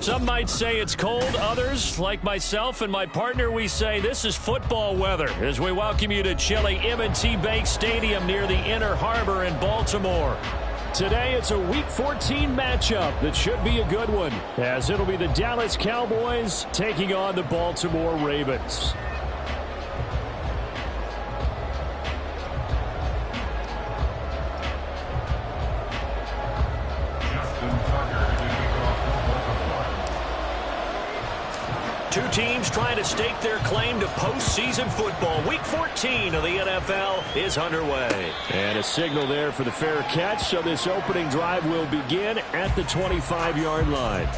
Some might say it's cold. Others, like myself and my partner, we say this is football weather as we welcome you to chilly M&T Bank Stadium near the Inner Harbor in Baltimore. Today, it's a Week 14 matchup that should be a good one, as it'll be the Dallas Cowboys taking on the Baltimore Ravens. Two teams trying to stake their claim to postseason football. Week 14 of the NFL is underway. And a signal there for the fair catch, so this opening drive will begin at the 25-yard line.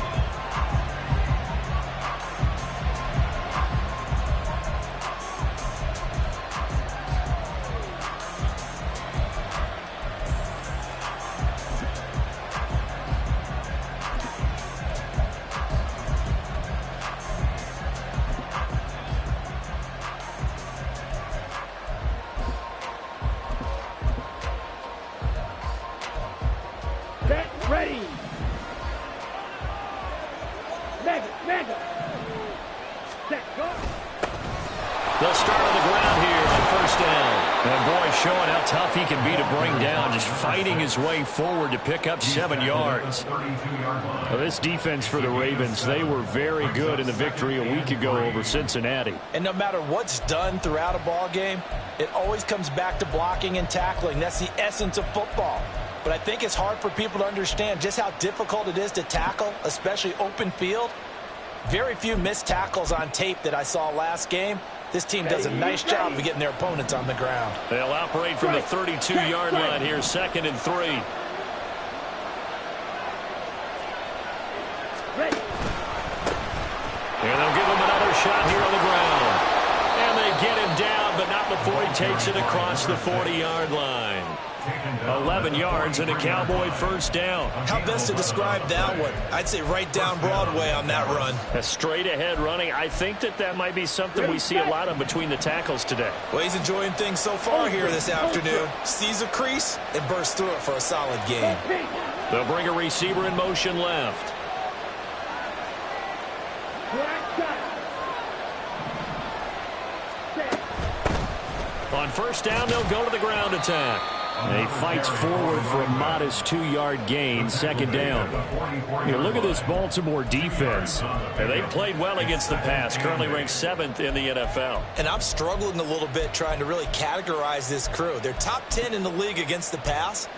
Ready. Mega. Set, go. They'll start on the ground here on first down. And boy, showing how tough he can be to bring down, just fighting his way forward to pick up 7 yards. Well, this defense for the Ravens, they were very good in the victory a week ago over Cincinnati. And no matter what's done throughout a ball game, it always comes back to blocking and tackling. That's the essence of football. But I think it's hard for people to understand just how difficult it is to tackle, especially open field. Very few missed tackles on tape that I saw last game. This team does a nice job of getting their opponents on the ground. They'll operate from the 32-yard line here, 2nd and 3. And they'll give him another shot here on the ground. And they get him down, but not before he takes it across the 40-yard line. 11 yards and a Cowboy first down. How best to describe that one? I'd say right down Broadway on that run. A straight-ahead running. I think that might be something we see a lot of between the tackles today. Well, he's enjoying things so far here this afternoon. Sees a crease and bursts through it for a solid game. They'll bring a receiver in motion left. On first down, they'll go to the ground attack. And he fights forward for a modest 2-yard gain, second down. Here, look at this Baltimore defense. And they played well against the pass, currently ranked 7th in the NFL. And I'm struggling a little bit trying to really categorize this crew. They're top 10 in the league against the pass,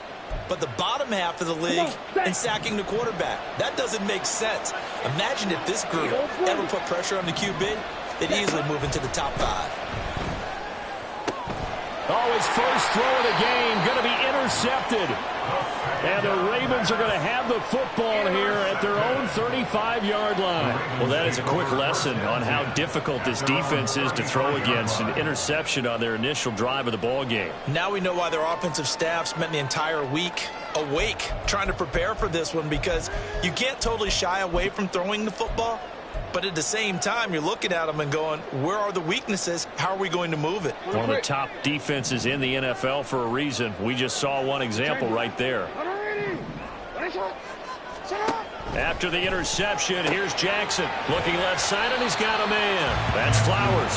but the bottom half of the league in sacking the quarterback. That doesn't make sense. Imagine if this group ever put pressure on the QB, they'd easily move into the top 5. Oh, his first throw of the game going to be intercepted. And the Ravens are going to have the football here at their own 35-yard line. Well, that is a quick lesson on how difficult this defense is to throw against. An interception on their initial drive of the ball game. Now we know why their offensive staff spent the entire week awake trying to prepare for this one, because you can't totally shy away from throwing the football. But at the same time, you're looking at them and going, where are the weaknesses? How are we going to move it? One of the top defenses in the NFL for a reason. We just saw one example right there. After the interception, here's Jackson. Looking left side, and he's got a man. That's Flowers.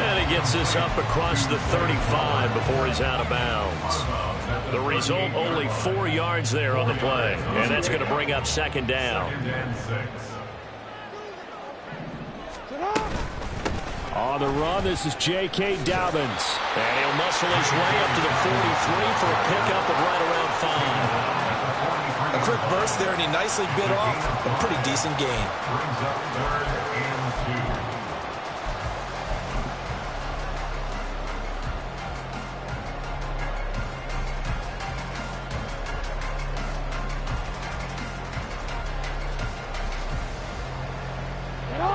And he gets this up across the 35 before he's out of bounds. The result, only 4 yards there on the play. And that's going to bring up second down. On the run, this is J.K. Dobbins. And he'll muscle his way up to the 43 for a pickup of right around 5. A quick burst there, and he nicely bit off a pretty decent gain.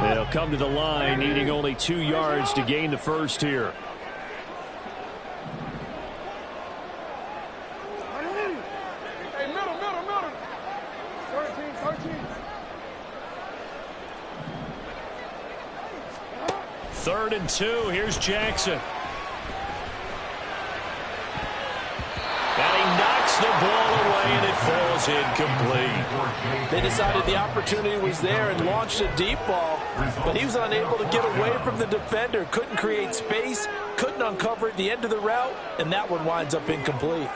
They'll come to the line, needing only 2 yards to gain the first here. Hey, middle. 13. 3rd and 2. Here's Jackson. And he knocks the ball away, and it falls incomplete. They decided the opportunity was there and launched a deep ball, but he was unable to get away from the defender. Couldn't create space, couldn't uncover at the end of the route, and that one winds up incomplete.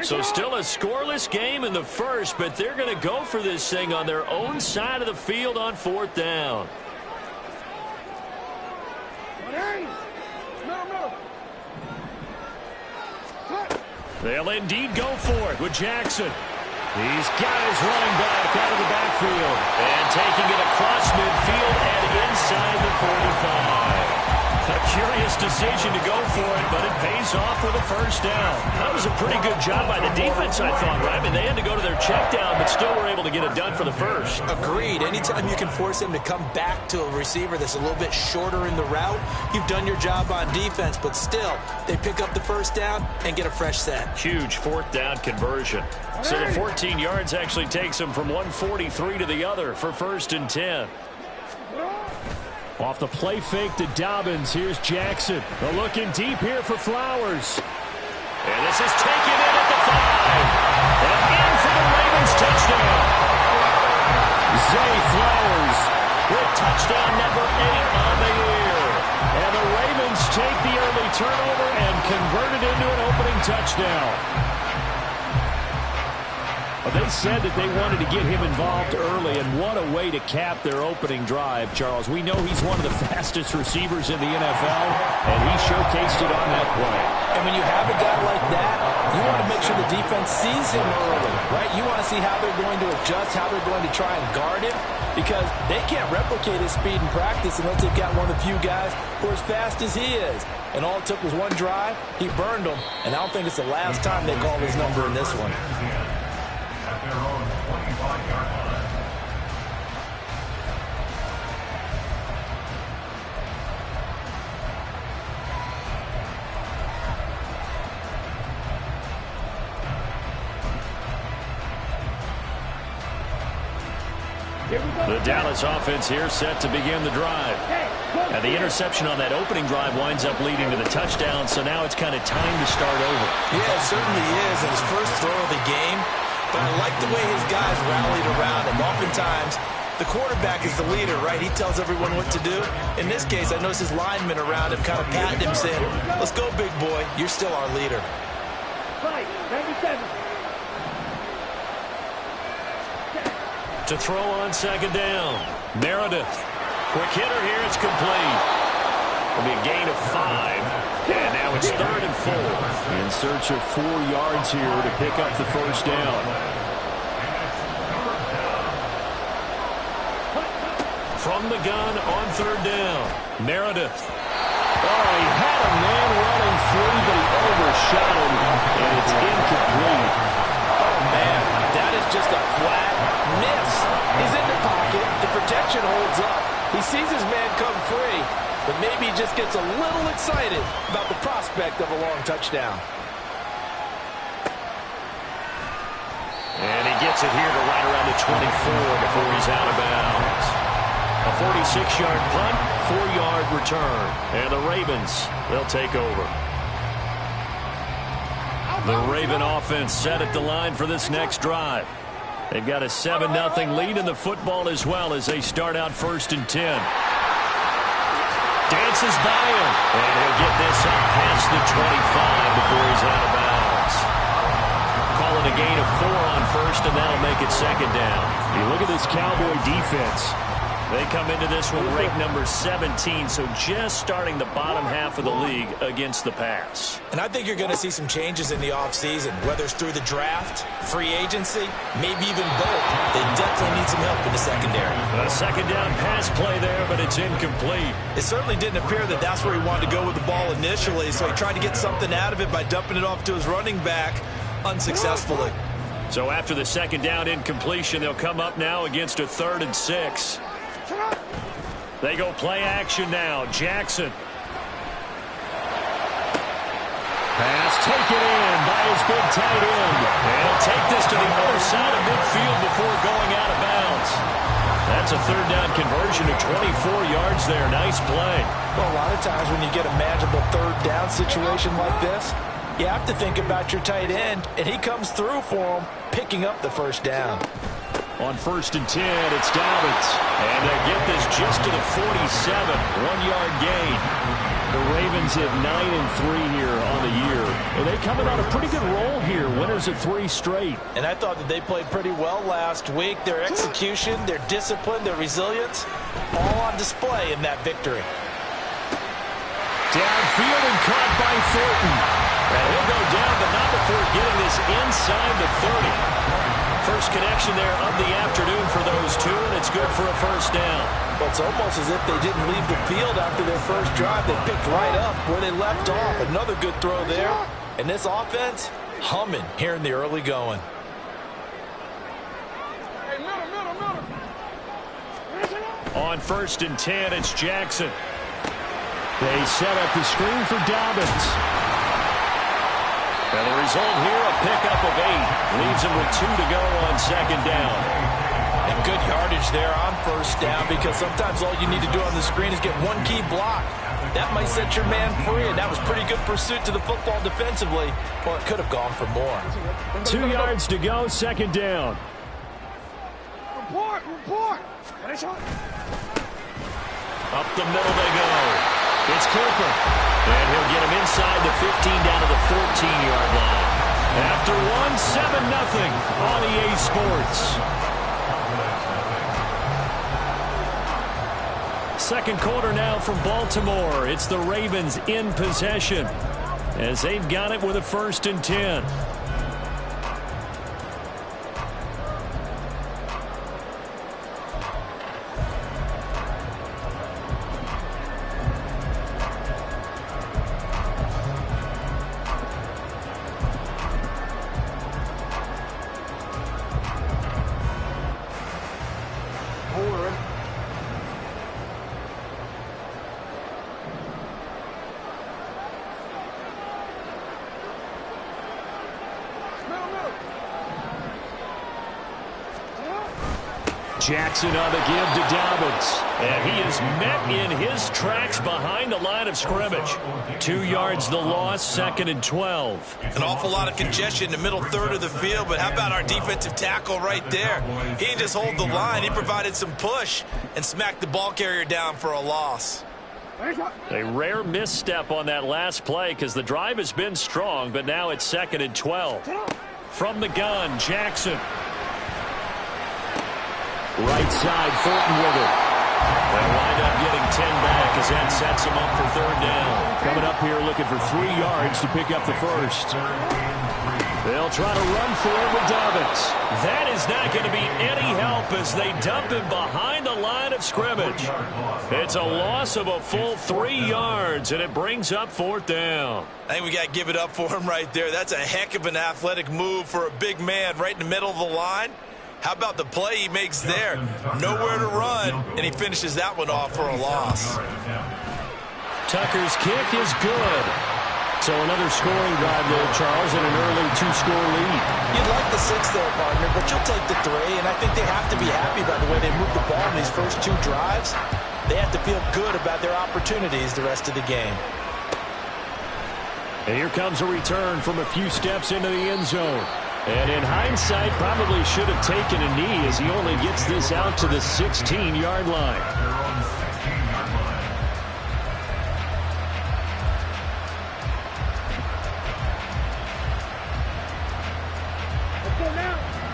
So still a scoreless game in the first, but they're going to go for this thing on their own side of the field on 4th down. They'll indeed go for it with Jackson. He's got his running back out of the backfield. And taking it across midfield and inside the 45. A curious decision to go for it, but it pays off with a first down. That was a pretty good job by the defense, I thought, right? I mean, they had to go to their check down, but still were able to get it done for the first. Agreed. Anytime you can force him to come back to a receiver that's a little bit shorter in the route, you've done your job on defense, but still, they pick up the first down and get a fresh set. Huge 4th down conversion. So the 14 yards actually takes them from 143 to the other for 1st and 10. Off the play fake to Dobbins. Here's Jackson. They're looking deep here for Flowers. And this is taken in at the 5. And in for the Ravens touchdown. Zay Flowers with touchdown number 8 on the year. And the Ravens take the early turnover and convert it into an opening touchdown. They said that they wanted to get him involved early, and what a way to cap their opening drive, Charles. We know he's one of the fastest receivers in the NFL, and he showcased it on that play. And when you have a guy like that, you want to make sure the defense sees him early, right? You want to see how they're going to adjust, how they're going to try and guard him, because they can't replicate his speed in practice unless they've got one of the few guys who are as fast as he is. And all it took was one drive. He burned them, and I don't think it's the last time they call his number in this one. Their own 25-yard line. The Dallas offense here set to begin the drive. And the interception on that opening drive winds up leading to the touchdown, so now it's kind of time to start over. Yeah, it certainly is in his first throw of the game. But I like the way his guys rallied around him. Oftentimes, the quarterback is the leader, right? He tells everyone what to do. In this case, I noticed his linemen around him kind of patting him, saying, let's go, big boy. You're still our leader. 97. To throw on second down. Meredith. Quick hitter here. It's complete. It'll be a gain of 5. And now it's 3rd and 4. In search of 4 yards here to pick up the first down. From the gun on 3rd down. Meredith. Oh, he had a man running free, but he overshot him, and it's incomplete. Oh, man, that is just a flat miss. He's in the pocket. The protection holds up. He sees his man come free, but maybe he just gets a little excited about the prospect of a long touchdown. And he gets it here to right around the 24 before he's out of bounds. A 46-yard punt, 4-yard return. And the Ravens, they'll take over. The Raven offense set at the line for this next drive. They've got a 7-0 lead in the football as well as they start out 1st and 10. Dances by him. And he'll get this up past the 25 before he's out of bounds. Call it a gain of 4 on 1st, and that'll make it 2nd down. You look at this Cowboy defense. They come into this one ranked number 17, so just starting the bottom half of the league against the pass. And I think you're going to see some changes in the offseason, whether it's through the draft, free agency, maybe even both. They definitely need some help in the secondary. A 2nd down pass play there, but it's incomplete. It certainly didn't appear that that's where he wanted to go with the ball initially, so he tried to get something out of it by dumping it off to his running back unsuccessfully. So after the 2nd down incompletion, they'll come up now against a 3rd and 6. They go play action now. Jackson. Pass taken in by his big tight end. And he'll take this to the other side of midfield before going out of bounds. That's a 3rd down conversion to 24 yards there. Nice play. Well, a lot of times when you get a manageable 3rd down situation like this, you have to think about your tight end, and he comes through for him, picking up the 1st down. On 1st and 10, it's Dobbins. And they get this just to the 47. 1-yard gain. The Ravens have 9-3 here on the year. And they coming on a pretty good roll here. Winners of 3 straight. And I thought that they played pretty well last week. Their execution, their discipline, their resilience, all on display in that victory. Downfield and caught by Thornton. And he'll go down, but not before getting this inside the 30. First connection there of the afternoon for those two, and it's good for a 1st down. Well, it's almost as if they didn't leave the field after their first drive. They picked right up where they left off. Another good throw there. And this offense, humming here in the early going. Hey, middle. On 1st and 10, it's Jackson. They set up the screen for Dobbins. And the result here, a pickup of 8. Leaves him with 2 to go on 2nd down. And good yardage there on 1st down, because sometimes all you need to do on the screen is get one key block. That might set your man free, and that was pretty good pursuit to the football defensively. Well, it could have gone for more. 2 yards to go, 2nd down. Report. Up the middle they go. It's Cooper. And he'll get him inside the 15 down to the 14-yard line. After 7-0 on EA Sports. Second quarter now from Baltimore. It's the Ravens in possession as they've got it with a 1st and 10. Jackson on the give to Dobbins. And he is met in his tracks behind the line of scrimmage. 2 yards the loss, 2nd and 12. An awful lot of congestion in the middle third of the field, but how about our defensive tackle right there? He didn't just hold the line, he provided some push and smacked the ball carrier down for a loss. A rare misstep on that last play because the drive has been strong, but now it's 2nd and 12. From the gun, Jackson. Right side, Fulton with it. They'll wind up getting 10 back as that sets him up for 3rd down. Coming up here looking for 3 yards to pick up the first. They'll try to run for it with Dobbins. That is not going to be any help as they dump him behind the line of scrimmage. It's a loss of a full 3 yards, and it brings up 4th down. I think we got to give it up for him right there. That's a heck of an athletic move for a big man right in the middle of the line. How about the play he makes there? Nowhere to run, and he finishes that one off for a loss. Tucker's kick is good. So another scoring drive there, Charles, and an early 2-score lead. You'd like the 6 there, partner, but you'll take the 3, and I think they have to be happy by the way they moved the ball in these first 2 drives. They have to feel good about their opportunities the rest of the game. And here comes a return from a few steps into the end zone. And in hindsight, probably should have taken a knee as he only gets this out to the 16-yard line.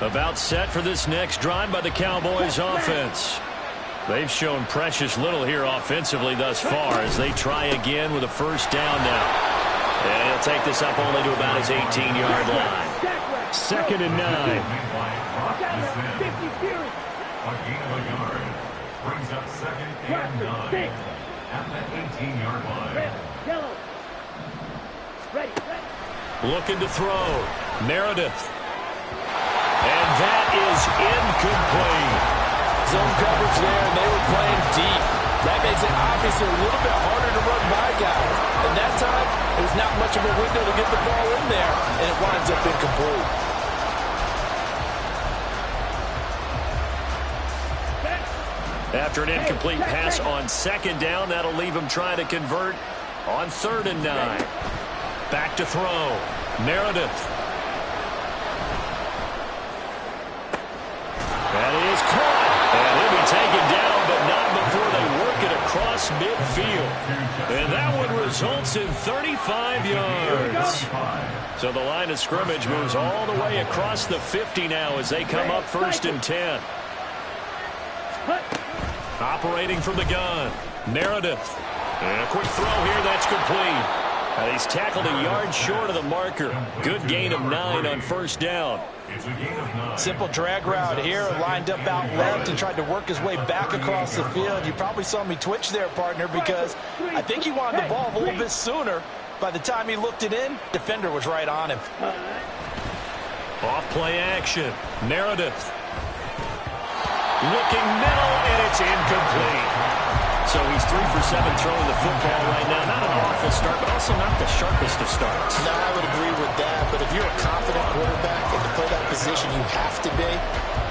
About set for this next drive by the Cowboys offense. They've shown precious little here offensively thus far as they try again with a 1st down now. And he'll take this up only to about his 18-yard line. 2nd and 9. A gain of a yard brings up 2nd and 9 at the 18-yard line. Looking to throw. Meredith. And that is incomplete. Zone coverage there, and they were playing deep. That makes it obviously a little bit harder to run by guys. And that time, there's not much of a window to get the ball in there, and it winds up incomplete. After an incomplete pass on 2nd down, that'll leave him trying to convert on 3rd and 9. Back to throw. Meredith. That is caught. And he'll be taken down, but not before they work it across midfield. And that one results in 35 yards. So the line of scrimmage moves all the way across the 50 now as they come up 1st and 10. Operating from the gun, Meredith. And a quick throw here, that's complete. And he's tackled a yard short of the marker. Good gain of 9 on 1st down. Simple drag route here, lined up out left and tried to work his way back across the field. You probably saw me twitch there, partner, because I think he wanted the ball a little bit sooner. By the time he looked it in, defender was right on him. Off play action, Meredith. Looking middle, and it's incomplete. So he's 3 for 7 throwing the football right now. Not an awful start, but also not the sharpest of starts. No, I would agree with that. But if you're a confident quarterback and to play that position, you have to be.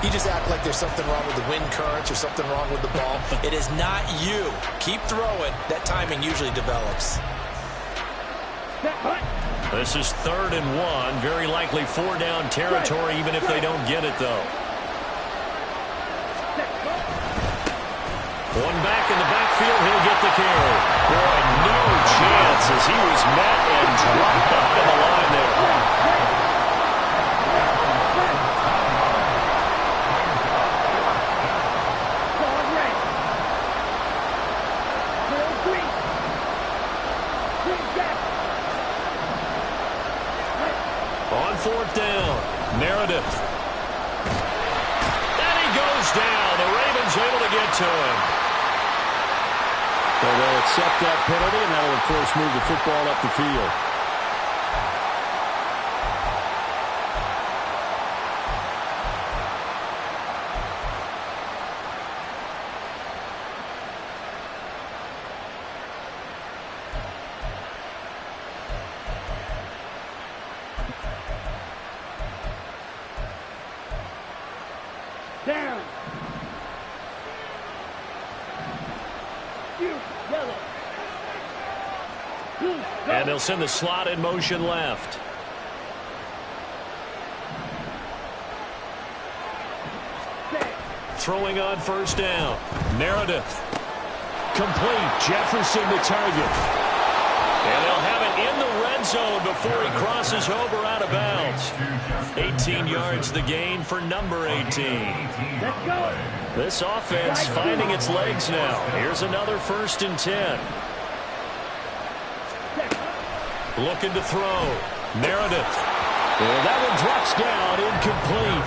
You just act like there's something wrong with the wind currents or something wrong with the ball. It is not you. Keep throwing. That timing usually develops. This is 3rd and 1. Very likely 4-down territory, even if they don't get it, though. One back in the backfield, he'll get the carry. Boy, no chance as he was met and dropped behind the line there. On 4th down, Meredith. And he goes down. The Ravens able to get to him. So they'll accept that penalty, and that'll, of course, move the football up the field. Down. Yellow. And they'll send the slot in motion left. Throwing on first down. Meredith. Complete. Jefferson the target. And they'll have it in the red zone before he crosses over out of bounds. 18 yards the gain for number 18. Let's go. This offense finding its legs now. Here's another 1st and 10. Looking to throw. Meredith. And that one drops down, incomplete.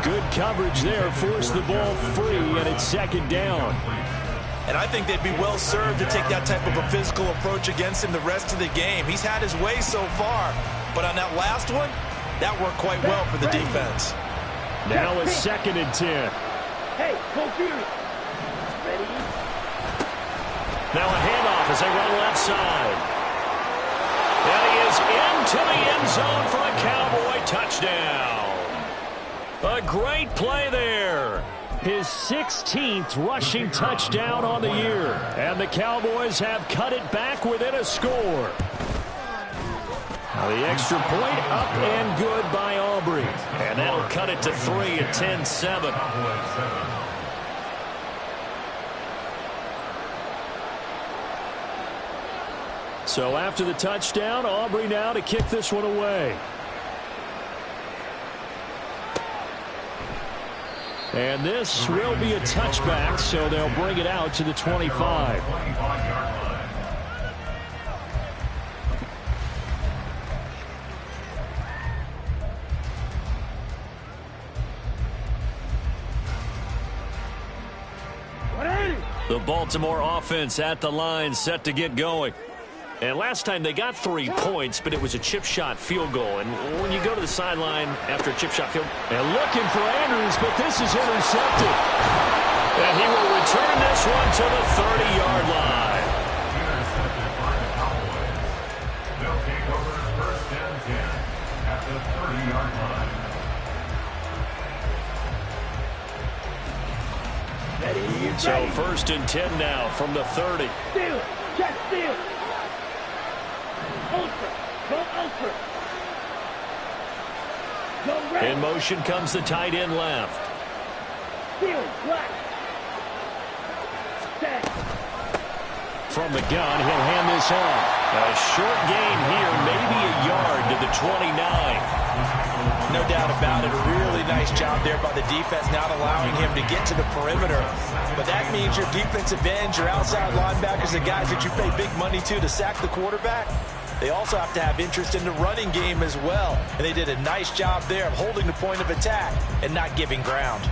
Good coverage there, forced the ball free, and it's 2nd down. And I think they'd be well served to take that type of a physical approach against him the rest of the game. He's had his way so far, but on that last one, that worked quite well for the defense. Now a 2nd and 10. Hey, computer. Ready? Now a handoff as they run left side. And he is into the end zone for a Cowboy touchdown. A great play there. His 16th rushing touchdown on the year. And the Cowboys have cut it back within a score. Now the extra point up and good by Aubrey. And that'll cut it to 3 at 10-7. So after the touchdown, Aubrey now to kick this one away. And this will be a touchback, so they'll bring it out to the 25. The Baltimore offense at the line, set to get going. And last time they got 3 points, but it was a chip shot field goal. And when you go to the sideline after a chip shot field, and looking for Andrews, but this is intercepted. And he will return this one to the 30-yard line. Intercepted by the Cowboys. They'll take over 1st and 10 at the 30-yard line. So 1st and 10 now from the 30. Steal. Check steal. Ultra. Go ultra. Go red. In motion comes the tight end left. Steal. Black. Set. From the gun, he'll hand this off. A short gain here, maybe a yard to the 29. No doubt about it. A really nice job there by the defense, not allowing him to get to the perimeter. But that means your defensive ends, your outside linebackers, the guys that you pay big money to sack the quarterback, they also have to have interest in the running game as well. And they did a nice job there of holding the point of attack and not giving ground.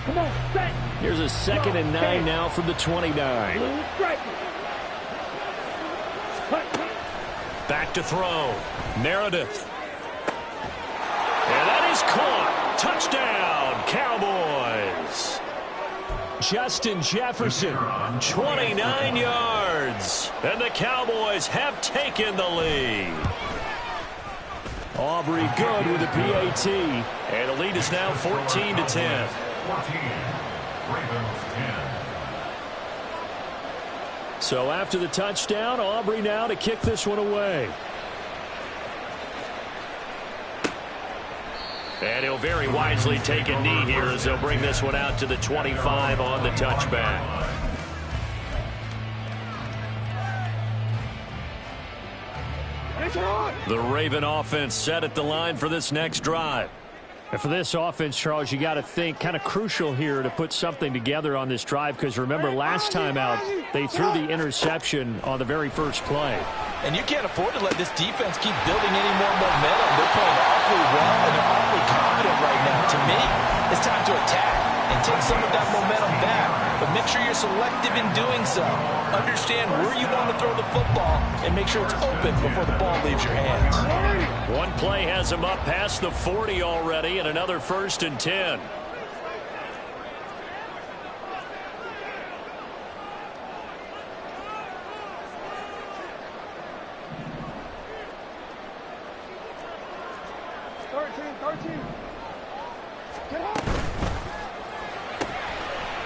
Come on, set. Here's a 2nd and 9 now from the 29. Blue striker. Cut. Back to throw. Meredith. And that is caught. Touchdown, Cowboys. Justin Jefferson, 29 yards. And the Cowboys have taken the lead. Aubrey good with the PAT. And the lead is now 14-10. 14. Ravens 10. So after the touchdown, Aubrey now to kick this one away. And he'll very wisely take a knee here as they'll bring this one out to the 25 on the touchback. The Raven offense set at the line for this next drive. And for this offense, Charles, you got to think kind of crucial here to put something together on this drive, because remember last time out they threw the interception on the very first play. And you can't afford to let this defense keep building any more momentum. They're playing awfully well, and they're awfully confident right now. To me, it's time to attack and take some of that momentum back. But make sure you're selective in doing so. Understand where you want to throw the football and make sure it's open before the ball leaves your hands. One play has him up past the 40 already, and another 1st and 10.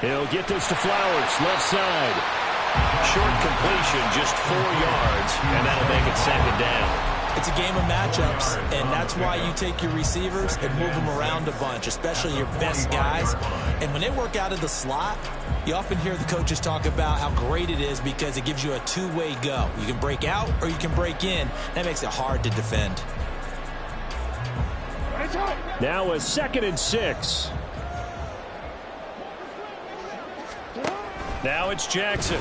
He'll get this to Flowers, left side. Short completion, just 4 yards, and that'll make it second down. It's a game of matchups, and that's why you take your receivers and move them around a bunch, especially your best guys. And when they work out of the slot, you often hear the coaches talk about how great it is because it gives you a two-way go. You can break out or you can break in. That makes it hard to defend. Now a 2nd and 6. Now it's Jackson.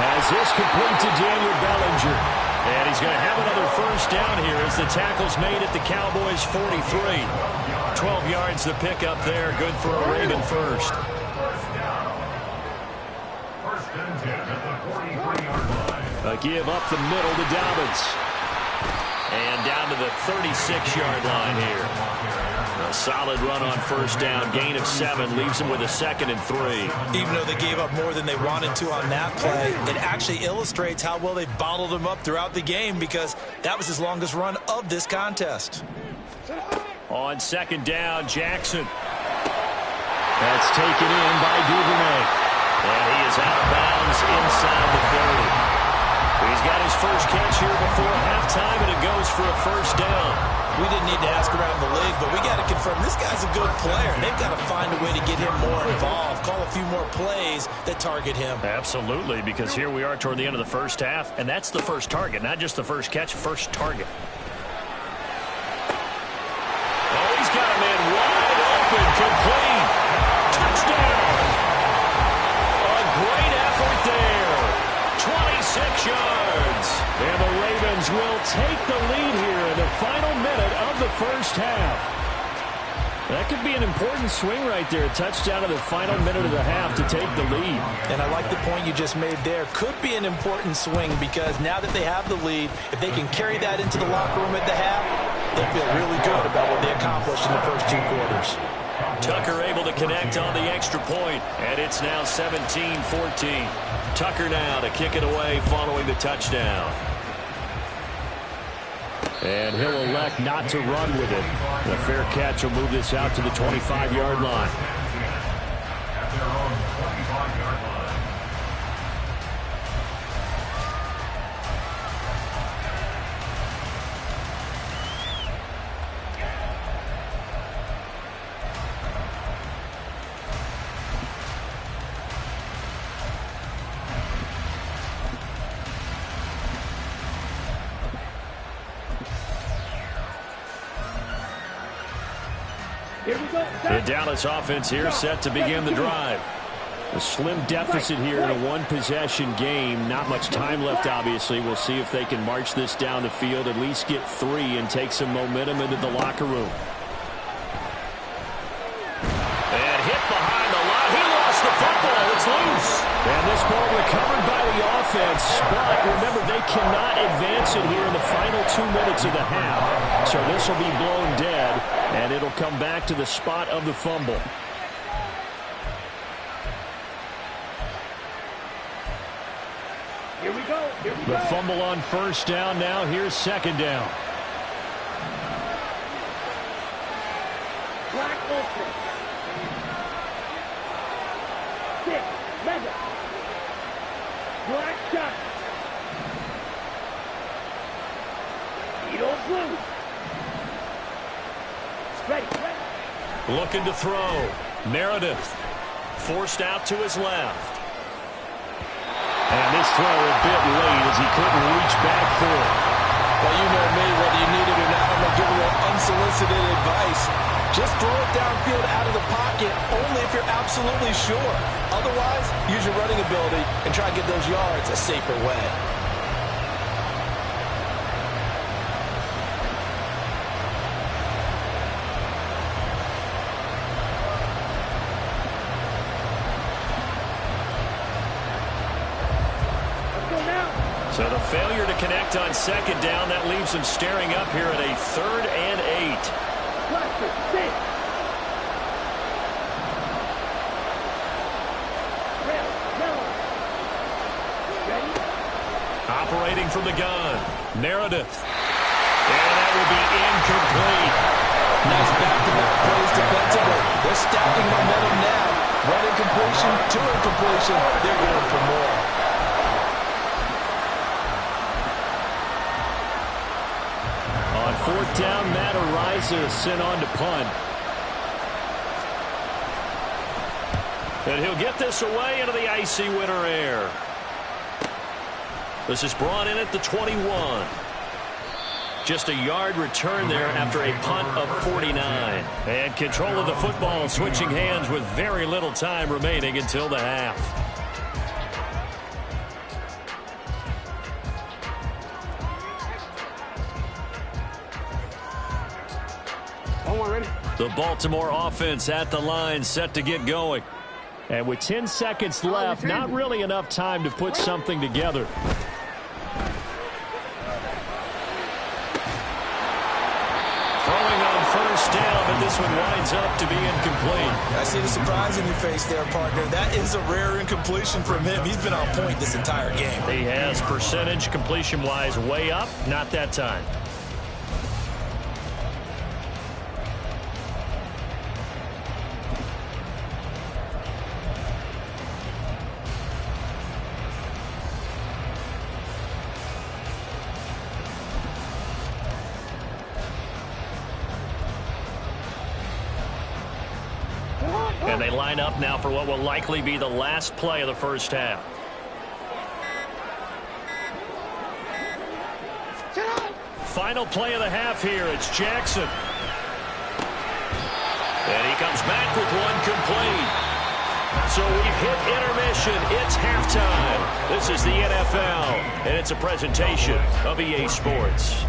Has this complete to Daniel Bellinger. And he's going to have another first down here as the tackle's made at the Cowboys' 43. 12 yards to pick up there. Good for a Raven first. First down. First and 10 at the 43-yard line. A give up the middle to Dobbins. And down to the 36-yard line here. A solid run on first down. Gain of 7 leaves them with a 2nd and 3. Even though they gave up more than they wanted to on that play, it actually illustrates how well they bottled him up throughout the game because that was his longest run of this contest. On 2nd down, Jackson. That's taken in by Duvernay. And he is out of bounds inside the 30. He's got his first catch here before halftime, and it goes for a first down. We didn't need to ask around the league, but we got to confirm this guy's a good player. They've got to find a way to get him more involved, call a few more plays that target him. Absolutely, because here we are toward the end of the first half, and that's the first target, not just the first catch, first target. Oh, he's got a man wide open, complete. Touchdown. A great effort there. 26 yards. And the Ravens will take the lead here in the final minute of the first half. That could be an important swing right there. A touchdown in the final minute of the half to take the lead. And I like the point you just made there. Could be an important swing because now that they have the lead, if they can carry that into the locker room at the half, they'll feel really good about what they accomplished in the first 2 quarters. Tucker able to connect on the extra point, and it's now 17-14. Tucker now to kick it away following the touchdown. And he'll elect not to run with it. The fair catch will move this out to the 25-yard line. At their own 25-yard line. The Dallas offense here set to begin the drive. A slim deficit here in a one-possession game. Not much time left, obviously. We'll see if they can march this down the field, at least get 3 and take some momentum into the locker room. And hit behind the line. He lost the football. It's loose. And this ball recovered by the offense. But remember, they cannot advance it here in the final 2 minutes of the half. So this will be blown dead, and it'll come back to the spot of the fumble. Here we go. The fumble on first down now. Here's 2nd down. Black Ultra. 6, Mega. Black Shot. Edo Blue. Ready. Looking to throw. Meredith forced out to his left. And this throw a bit late as he couldn't reach back for it. Well, you know me, whether you need it or not, I'm going to give a little unsolicited advice. Just throw it downfield out of the pocket only if you're absolutely sure. Otherwise, use your running ability and try to get those yards a safer way. So the failure to connect on 2nd down, that leaves them staring up here at a 3rd and 8. Cluster 6. Red, yellow. Ready? Operating from the gun. Meredith. And that will be incomplete. Nice back They're stacking momentum now. One incompletion, two incompletion. They're going for more. On fourth down, Matt Araiza sent on to punt. And he'll get this away into the icy winter air. This is brought in at the 21. Just a yard return there after a punt of 49. And control of the football switching hands with very little time remaining until the half. The Baltimore offense at the line, set to get going. And with 10 seconds left, not really enough time to put something together. Throwing on first down, but this one winds up to be incomplete. I see the surprise in your face there, partner. That is a rare incompletion from him. He's been on point this entire game. He has percentage completion-wise way up, not that time. And they line up now for what will likely be the last play of the first half. Final play of the half here. It's Jackson. And he comes back with one complete. So we've hit intermission. It's halftime. This is the NFL, and it's a presentation of EA Sports.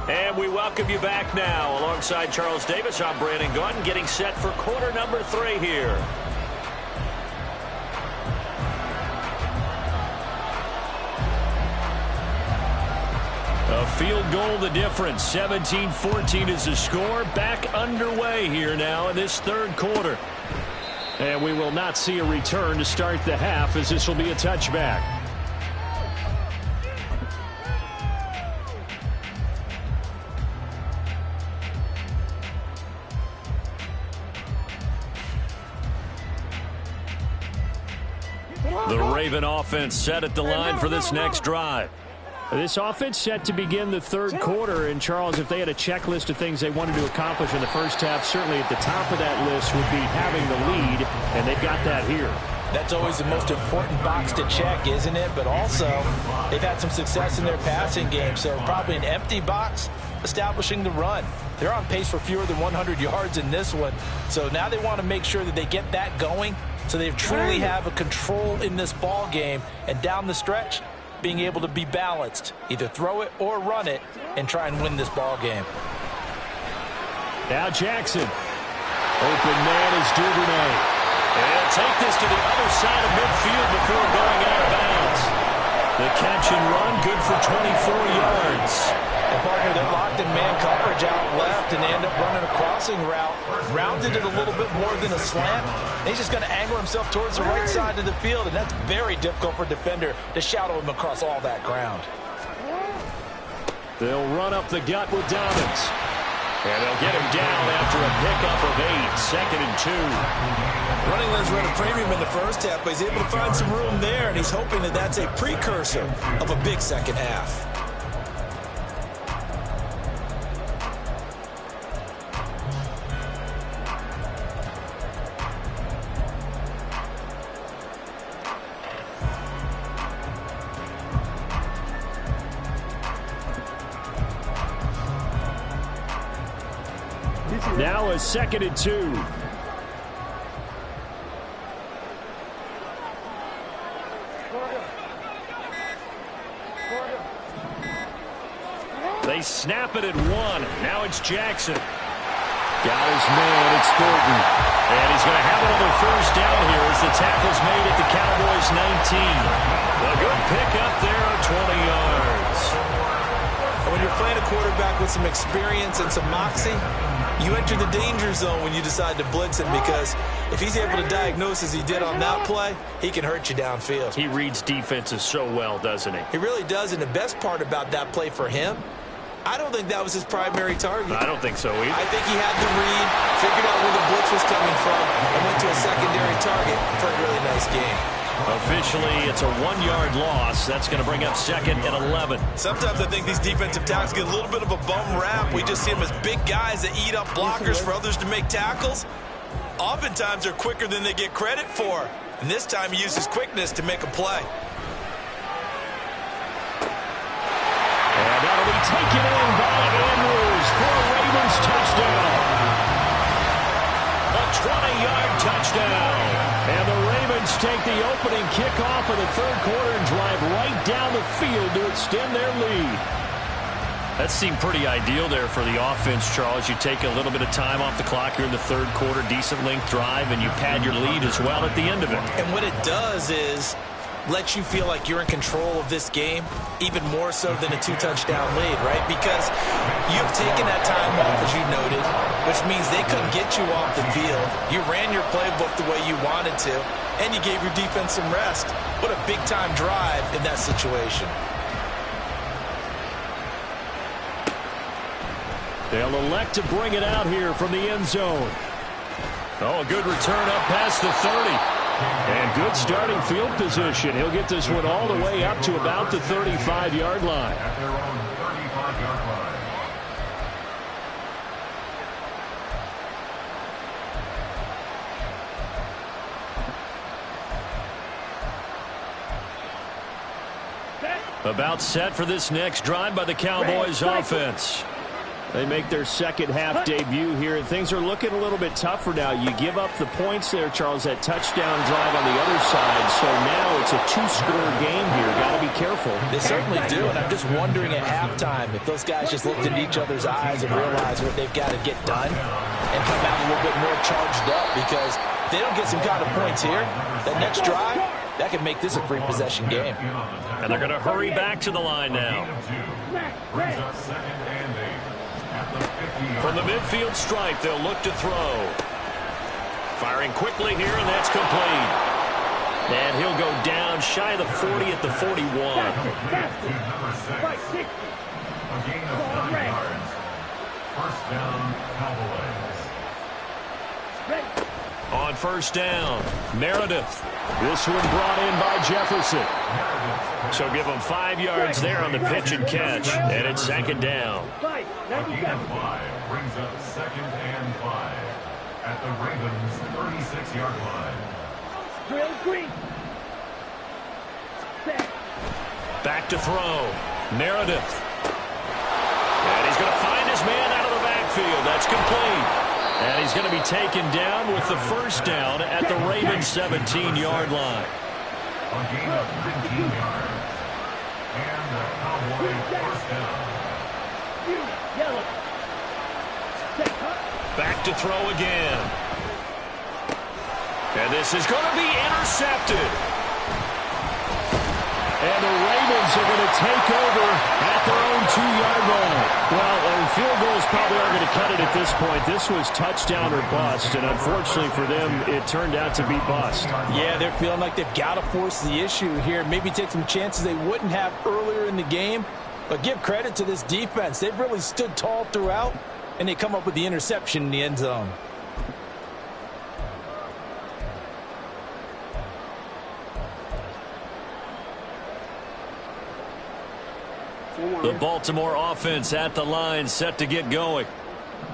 And we welcome you back now. Alongside Charles Davis, I'm Brandon Gaudin, getting set for quarter number 3 here. A field goal the difference. 17-14 is the score. Back underway here now in this third quarter. And we will not see a return to start the half, as this will be a touchback. The Raven offense set at the line for this next drive. This offense set to begin the third quarter. And, Charles, if they had a checklist of things they wanted to accomplish in the first half, certainly at the top of that list would be having the lead, and they've got that here. That's always the most important box to check, isn't it? But also, they've had some success in their passing game, so probably an empty box establishing the run. They're on pace for fewer than 100 yards in this one, so now they want to make sure that they get that going so they truly have a control in this ball game, and down the stretch, being able to be balanced, either throw it or run it, and try and win this ball game. Now Jackson. Open man is Duvernay. And take this to the other side of midfield before going out of bounds. The catch and run, good for 24 yards. And, partner, they're locked in man coverage out left, and they end up running a crossing route. Rounded it a little bit more than a slant. He's just going to angle himself towards the right side of the field, and that's very difficult for a defender to shadow him across all that ground. They'll run up the gut with Dobbins. And they'll get him down after a pickup of 8, 2nd and 2. Running lanes run a premium in the first half, but he's able to find some room there, and he's hoping that that's a precursor of a big second half. Now a 2nd and 2. They snap it at 1. Now it's Jackson. Got his man. It's Thornton. And he's going to have another first down here as the tackle's made at the Cowboys' 19. A good pickup there, 20 yards. some experience and some moxie, you enter the danger zone when you decide to blitz him, because if he's able to diagnose as he did on that play, he can hurt you downfield. He reads defenses so well, doesn't he? He really does, and the best part about that play for him, I don't think that was his primary target. I don't think so either. I think he had the read, figured out where the blitz was coming from, and went to a secondary target for a really nice game. Officially, it's a 1-yard loss. That's going to bring up 2nd and 11. Sometimes I think these defensive tackles get a little bit of a bum rap. We just see them as big guys that eat up blockers for others to make tackles. Oftentimes, they're quicker than they get credit for. And this time, he uses quickness to make a play. And that'll be taken in by Andrews for a Ravens touchdown. A 20-yard touchdown. And the Ravens take the opening kickoff of the third quarter and drive right down the field to extend their lead. That seemed pretty ideal there for the offense, Charles. You take a little bit of time off the clock here in the third quarter, decent length drive, and you pad your lead as well at the end of it. And what it does is let you feel like you're in control of this game, even more so than a 2-touchdown lead, right? Because you've taken that time off, as you noted, which means they couldn't get you off the field. You ran your playbook the way you wanted to, and you gave your defense some rest. What a big-time drive in that situation. They'll elect to bring it out here from the end zone. Oh, a good return up past the 30. And good starting field position. He'll get this one all the way up to about the 35-yard line. At their own 35-yard line. About set for this next drive by the Cowboys offense. They make their second-half debut here, and things are looking a little bit tougher now. You give up the points there, Charles, that touchdown drive on the other side, so now it's a 2-score game here. Got to be careful. They certainly do, and I'm just wondering at halftime if those guys just looked into each other's eyes and realized what they've got to get done and come out a little bit more charged up, because if they don't get some kind of points here, that next drive, that could make this a three-possession game. And they're going to hurry back to the line now. Brings up 2nd and 8. From the midfield stripe, they'll look to throw. Firing quickly here, and that's complete. And he'll go down shy of the 40 at the 41. Number 6. A gain of 9 yards. First down, Cowboys. On first down, Meredith. This one brought in by Jefferson. So give them 5 yards there on the pitch and catch. And it's 2nd down. A gain of 5 brings up 2nd and 5 at the Ravens' 36-yard line. Drill green. Set. Back to throw. Meredith. And he's going to find his man out of the backfield. That's complete. And he's going to be taken down with the first down at the Ravens' 17-yard line. A gain of 19 yards. And the Cowboys first down. Yellow. Back to throw again. And this is going to be intercepted. And the Ravens are going to take over at their own 2-yard line. Well, field goals probably aren't going to cut it at this point. This was touchdown or bust, and unfortunately for them, it turned out to be bust. Yeah, they're feeling like they've got to force the issue here. Maybe take some chances they wouldn't have earlier in the game. But give credit to this defense. They've really stood tall throughout, and they come up with the interception in the end zone. The Baltimore offense at the line, set to get going.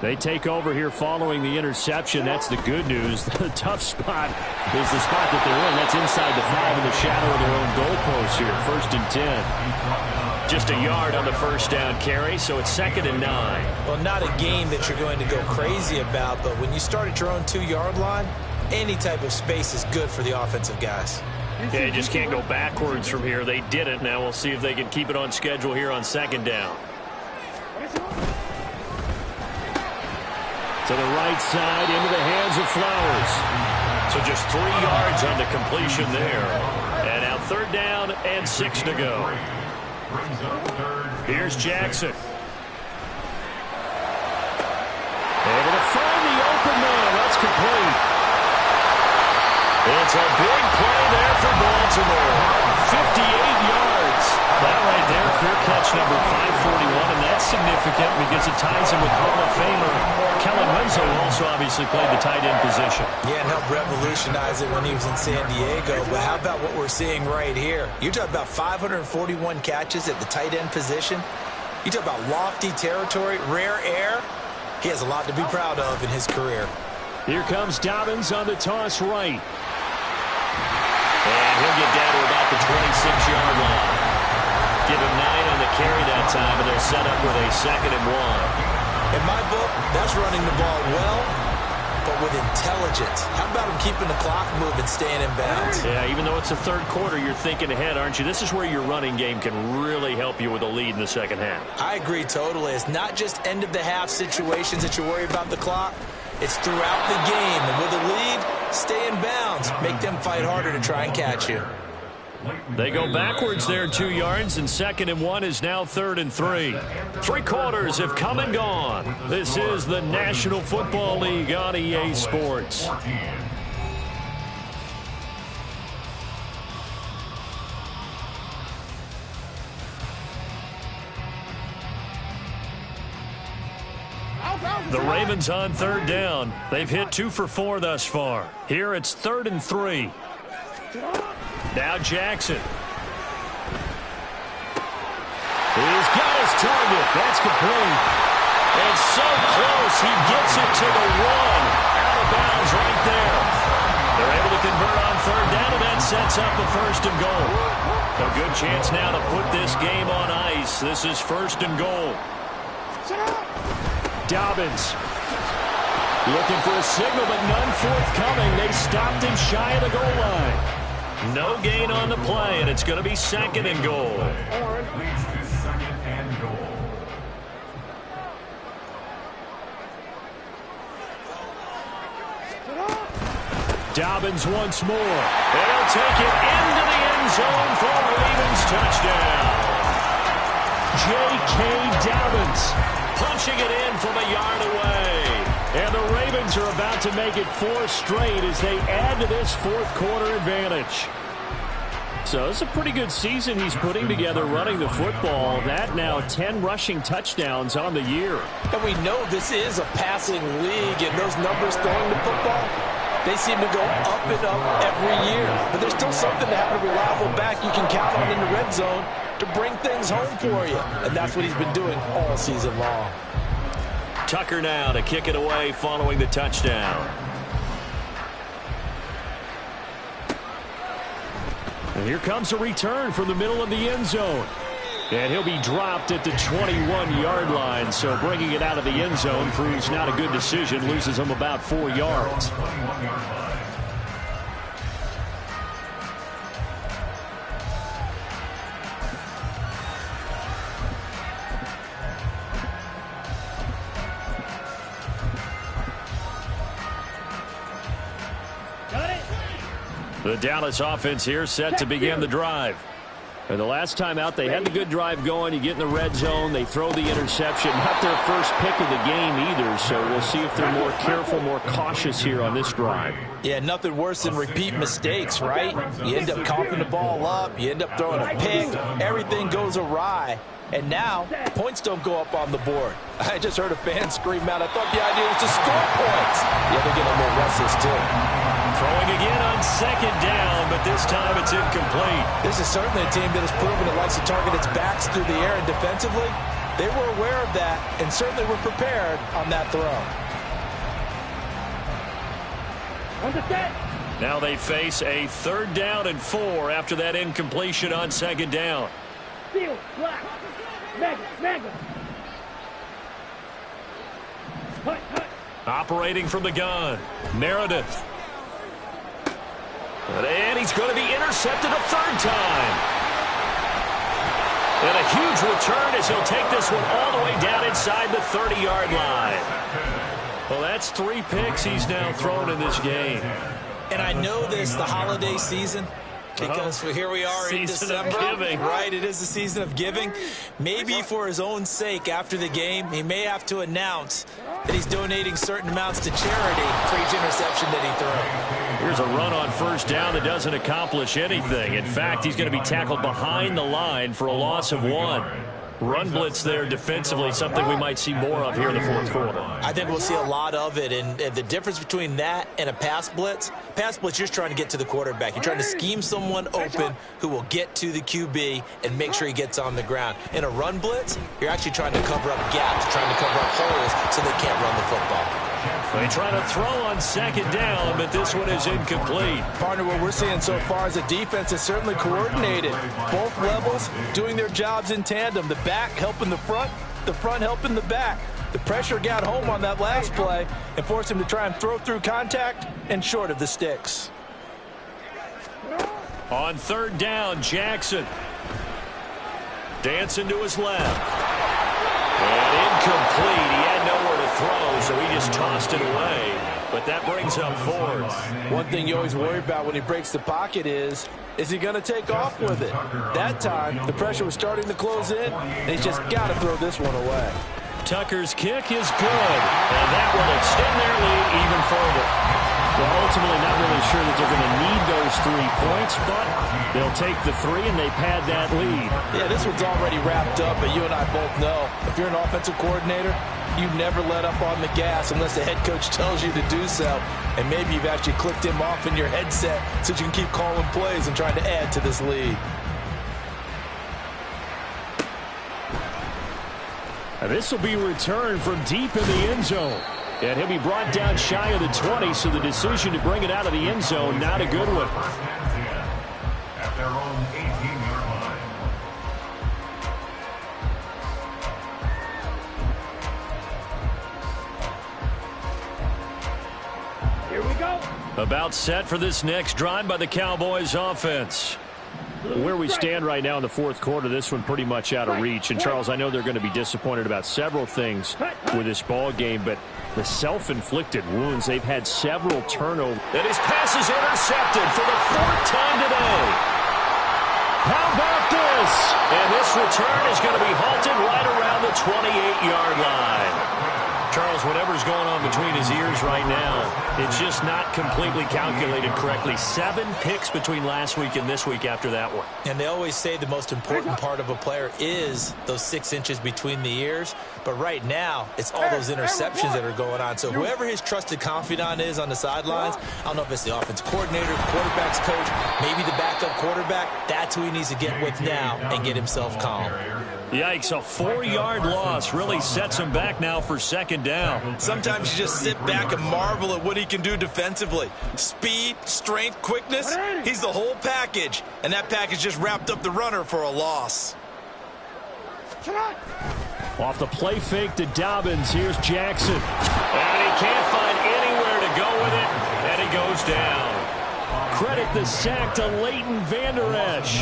They take over here following the interception. That's the good news. The tough spot is the spot that they're in. That's inside the 5 in the shadow of their own goalpost here. 1st and 10. Just a yard on the first down carry, so it's 2nd and 9. Well, not a game that you're going to go crazy about, but when you start at your own 2-yard line, any type of space is good for the offensive guys. Yeah, you just can't go backwards from here. They did it. Now we'll see if they can keep it on schedule here on 2nd down. To the right side, into the hands of Flowers. So just 3 yards on the completion there. And now 3rd down and 6 to go. Here's Jackson. That's complete. It's a big play there for Baltimore. 58 yards. That right there, clear catch number 541, and that's significant because it ties him with Hall of Famer Kellen Winslow, who also obviously played the tight end position. Yeah, and helped revolutionize it when he was in San Diego. But how about what we're seeing right here? You're talking about 541 catches at the tight end position. You talk about lofty territory, rare air. He has a lot to be proud of in his career. Here comes Dobbins on the toss right. And he'll get down to about the 26-yard line. Give him 9 on the carry that time, and they're set up with a 2nd and 1. In my book, that's running the ball well, but with intelligence. How about him keeping the clock moving, staying in bounds? Yeah, even though it's the third quarter, you're thinking ahead, aren't you? This is where your running game can really help you with a lead in the second half. I agree totally. It's not just end-of-the-half situations that you worry about the clock. It's throughout the game. And with a lead, stay in bounds. Make them fight harder to try and catch you. They go backwards there 2 yards, and 2nd and 1 is now 3rd and 3. 3 quarters have come and gone. This is the National Football League on EA Sports. The Ravens on 3rd down. They've hit 2 for 4 thus far. Here it's 3rd and 3. Now Jackson. He's got his target. That's complete. And so close, he gets it to the 1. Out of bounds right there. They're able to convert on 3rd down, and that sets up the 1st and goal. A good chance now to put this game on ice. This is 1st and goal. Dobbins looking for a signal, but none forthcoming. They stopped him shy of the goal line. No gain on the play, and it's going to be 2nd and goal. Leads to 2nd and goal. Dobbins once more. And he'll take it into the end zone for a Ravens touchdown. J.K. Dobbins punching it in from a yard away. And the Ravens are about to make it 4 straight as they add to this 4th quarter advantage. So it's a pretty good season he's putting together running the football. That now 10 rushing touchdowns on the year. And we know this is a passing league, and those numbers throwing the football, they seem to go up and up every year. But there's still something to have a reliable back you can count on in the red zone to bring things home for you. And that's what he's been doing all season long. Tucker now to kick it away following the touchdown. And here comes a return from the middle of the end zone. And he'll be dropped at the 21-yard line. So bringing it out of the end zone proves not a good decision. Loses him about 4 yards. The Dallas offense here set to begin the drive. And the last time out, they had the good drive going. You get in the red zone, they throw the interception. Not their first pick of the game either, so we'll see if they're more careful, more cautious here on this drive. Yeah, nothing worse than repeat mistakes, right? You end up coughing the ball up, you end up throwing a pick, everything goes awry. And now, points don't go up on the board. I just heard a fan scream out, I thought the idea was to score points. Yeah, they're getting a little restless too. Throwing again on 2nd down, but this time it's incomplete. This is certainly a team that has proven it likes to target its backs through the air, and defensively, they were aware of that and certainly were prepared on that throw. Now they face a 3rd down and 4 after that incompletion on 2nd down. Field, black, mega. Hut. Operating from the gun, Meredith. And he's going to be intercepted a 3rd time. And a huge return as he'll take this one all the way down inside the 30-yard line. Well, that's 3 picks he's now thrown in this game. And I know this, the holiday season, Because here we are in December, right? It is the season of giving. Maybe for his own sake, after the game, he may have to announce that he's donating certain amounts to charity for each interception that he throws. Here's a run on first down that doesn't accomplish anything. In fact, he's going to be tackled behind the line for a loss of 1. Run blitz there defensively, something we might see more of here in the fourth quarter. I think we'll see a lot of it, and the difference between that and a pass blitz, you're just trying to get to the quarterback. You're trying to scheme someone open who will get to the QB and make sure he gets on the ground. In a run blitz, you're actually trying to cover up gaps, trying to cover up holes so they can't run the football. They try to throw on second down, but this one is incomplete. Partner, what we're seeing so far is a defense is certainly coordinated. Both levels doing their jobs in tandem. The back helping the front helping the back. The pressure got home on that last play and forced him to try and throw through contact and short of the sticks. On third down, Jackson. Dancing to his left. And incomplete. He had nowhere to throw, so he just tossed it away. But that brings up fourth. One thing you always worry about when he breaks the pocket is he going to take off with it? That time, the pressure was starting to close in, and he's just got to throw this one away. Tucker's kick is good, and that will extend their lead even further. Well, ultimately not really sure that they're going to need those 3 points, but they'll take the 3 and they pad that lead. Yeah, this one's already wrapped up, but you and I both know if you're an offensive coordinator, you never let up on the gas unless the head coach tells you to do so. And maybe you've actually clicked him off in your headset so you can keep calling plays and trying to add to this lead. And this will be returned from deep in the end zone. And he'll be brought down shy of the 20, so the decision to bring it out of the end zone, not a good one. At their own 18-yard line. Here we go. About set for this next drive by the Cowboys offense. Where we stand right now in the fourth quarter, this one pretty much out of reach. And, Charles, I know they're going to be disappointed about several things with this ball game, but the self-inflicted wounds, they've had several turnovers. And his pass is intercepted for the 4th time today. How about this? And this return is going to be halted right around the 28-yard line. Charles, whatever's going on between his ears right now, it's just not completely calculated correctly. 7 picks between last week and this week after that one. And they always say the most important part of a player is those 6 inches between the ears. But right now, it's all those interceptions that are going on. So whoever his trusted confidant is on the sidelines, I don't know if it's the offensive coordinator, the quarterback's coach, maybe the backup quarterback, that's who he needs to get with now and get himself calm. Yikes, a 4-yard loss really sets him back now for second down. Sometimes you just sit back and marvel at what he can do defensively. Speed, strength, quickness, he's the whole package. And that package just wrapped up the runner for a loss. Off the play fake to Dobbins, here's Jackson. And he can't find anywhere to go with it, and he goes down. Credit the sack to Leighton Vander Esch.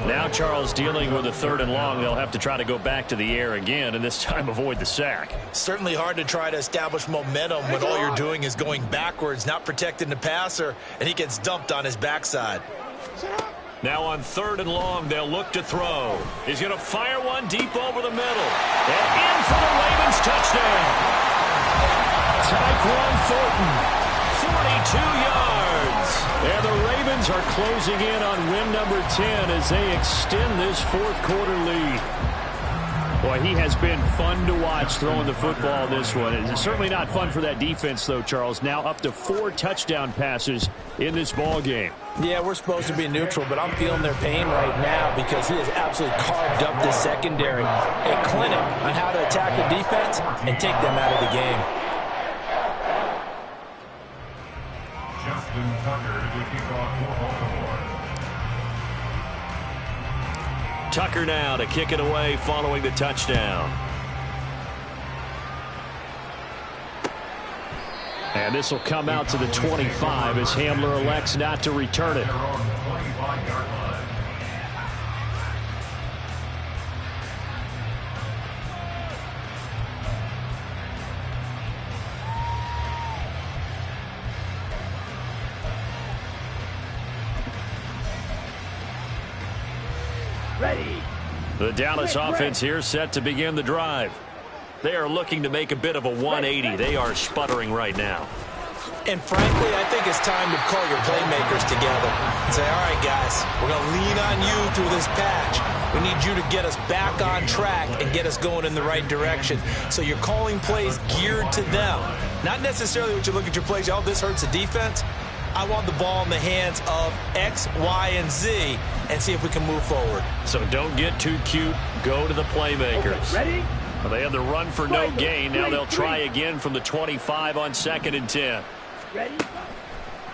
Now Charles dealing with a 3rd and long. They'll have to try to go back to the air again, and this time avoid the sack. Certainly hard to try to establish momentum when all you're doing is going backwards, not protecting the passer, and he gets dumped on his backside. Now on 3rd and long, they'll look to throw. He's going to fire one deep over the middle. And in for the Ravens touchdown. Tyquan Thornton, 42 yards. And the Ravens are closing in on win number 10 as they extend this fourth quarter lead. Boy, he has been fun to watch throwing the football this one. It's certainly not fun for that defense, though, Charles. Now up to 4 touchdown passes in this ball game. Yeah, we're supposed to be neutral, but I'm feeling their pain right now because he has absolutely carved up the secondary. A clinic on how to attack the defense and take them out of the game. Justin Tucker to kick off for Baltimore. Tucker now to kick it away following the touchdown. And this will come out to the 25 as Hamler elects not to return it. The Dallas offense here set to begin the drive. They are looking to make a bit of a 180. They are sputtering right now. And frankly, I think it's time to call your playmakers together and say, all right, guys, we're going to lean on you through this patch. We need you to get us back on track and get us going in the right direction. So you're calling plays geared to them. Not necessarily what you look at your plays, oh, this hurts the defense. I want the ball in the hands of X, Y, and Z and see if we can move forward. So don't get too cute. Go to the playmakers. Okay, ready? Well, they had the run for no gain. Now they'll try again from the 25 on 2nd and 10. Ready?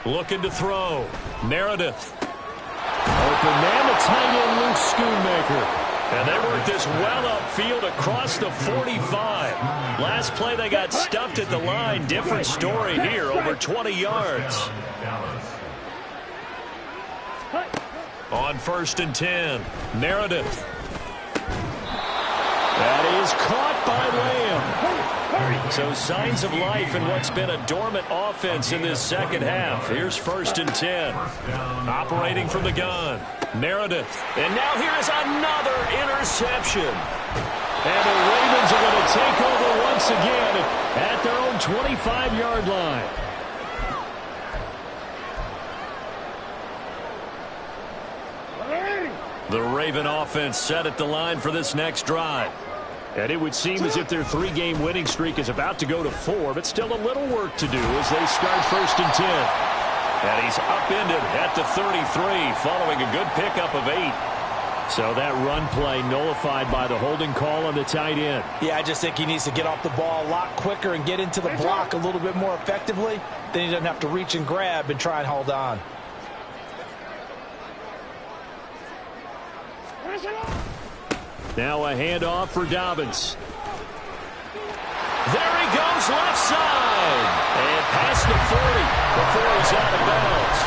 Looking to throw. Meredith. Open man, the tight end, Luke Schoonmaker. And they work this well upfield across the 45. Last play, they got stuffed at the line. Different story here, over 20 yards. On 1st and 10, Meredith. That is caught by Lamb. So signs of life in what's been a dormant offense in this second half. Here's 1st and 10. Operating from the gun. Meredith. And now here is another interception. And the Ravens are going to take over once again at their own 25-yard line. The Raven offense set at the line for this next drive. And it would seem as if their 3-game winning streak is about to go to 4, but still a little work to do as they start 1st and 10. And he's upended at the 33 following a good pickup of 8. So that run play nullified by the holding call on the tight end. Yeah, I just think he needs to get off the ball a lot quicker and get into the block a little bit more effectively. Then he doesn't have to reach and grab and try and hold on. Now a handoff for Dobbins. There he goes, left side. And past the 40 before he's out of bounds.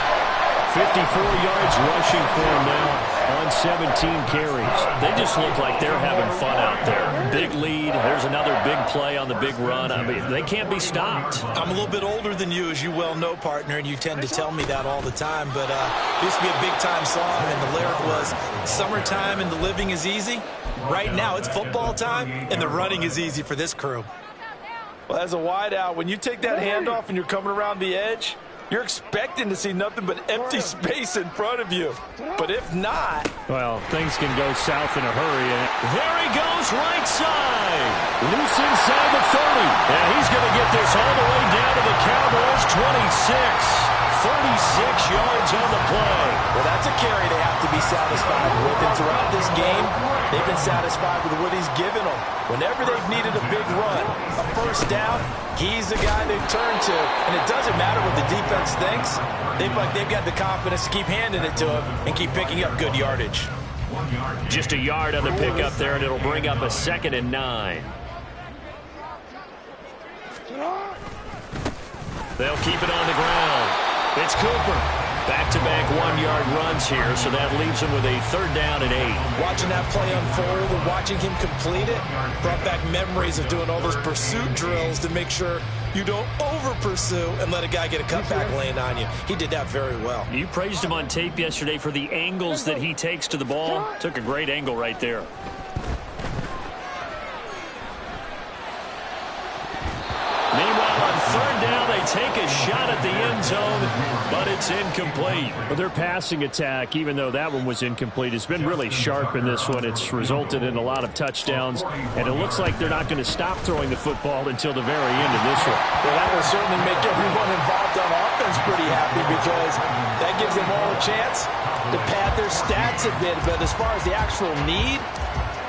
54 yards rushing for him now on 17 carries. They just look like they're having fun out there. Big lead. There's another big play on the big run. I mean, they can't be stopped. I'm a little bit older than you, as you well know, partner, and you tend to tell me that all the time. But it used to be a big-time song, and the lyric was, summertime and the living is easy. Right now, it's football time, and the running is easy for this crew. Well, as a wideout, when you take that handoff and you're coming around the edge, you're expecting to see nothing but empty space in front of you. But if not... well, things can go south in a hurry. And there he goes, right side. Loose inside the 30. And he's going to get this all the way down to the Cowboys' 26. 36 yards on the play. Well, that's a carry they have to be satisfied with. And throughout this game, they've been satisfied with what he's given them. Whenever they've needed a big run, a first down, he's the guy they've turned to. And it doesn't matter what the defense thinks. They've got the confidence to keep handing it to him and keep picking up good yardage. Just a yard on the pickup there, and it'll bring up a 2nd and 9. They'll keep it on the ground. It's Cooper. Back-to-back 1-yard runs here, so that leaves him with a 3rd down and 8. Watching that play unfold and watching him complete it brought back memories of doing all those pursuit drills to make sure you don't over-pursue and let a guy get a cutback lane on you. He did that very well. You praised him on tape yesterday for the angles that he takes to the ball. Took a great angle right there. Meanwhile, on 3rd down, they take a shot at the end zone, but it's incomplete. Well, their passing attack, even though that one was incomplete, has been really sharp in this one. It's resulted in a lot of touchdowns, and it looks like they're not going to stop throwing the football until the very end of this one. Well, that will certainly make everyone involved on offense pretty happy because that gives them all a chance to pad their stats a bit. But as far as the actual need,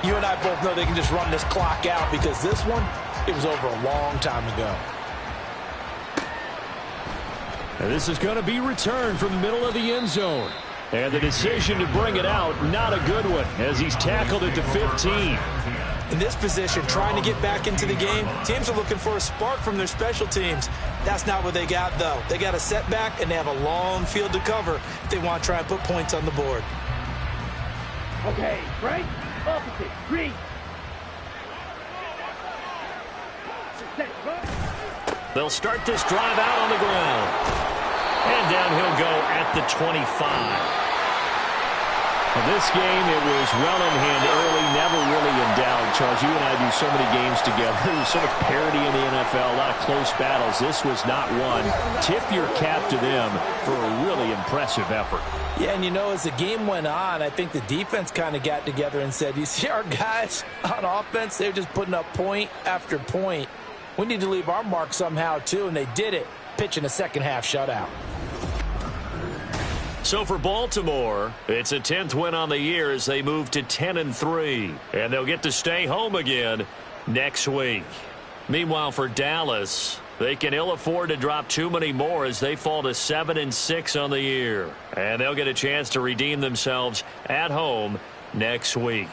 you and I both know they can just run this clock out because this one, it was over a long time ago. And this is going to be returned from the middle of the end zone. And the decision to bring it out, not a good one, as he's tackled at the 15. In this position, trying to get back into the game, teams are looking for a spark from their special teams. That's not what they got, though. They got a setback, and they have a long field to cover if they want to try and put points on the board. Okay, right, opposite, green. They'll start this drive out on the ground. And down he'll go at the 25. Well, this game, it was well in hand early, never really in doubt. Charles, you and I do so many games together. There's so much parity in the NFL, a lot of close battles. This was not one. Tip your cap to them for a really impressive effort. Yeah, and you know, as the game went on, I think the defense kind of got together and said, you see our guys on offense, they're just putting up point after point. We need to leave our mark somehow, too, and they did it, pitching a second-half shutout. So for Baltimore, it's a 10th win on the year as they move to 10-3. And they'll get to stay home again next week. Meanwhile, for Dallas, they can ill afford to drop too many more as they fall to 7-6 on the year. And they'll get a chance to redeem themselves at home next week.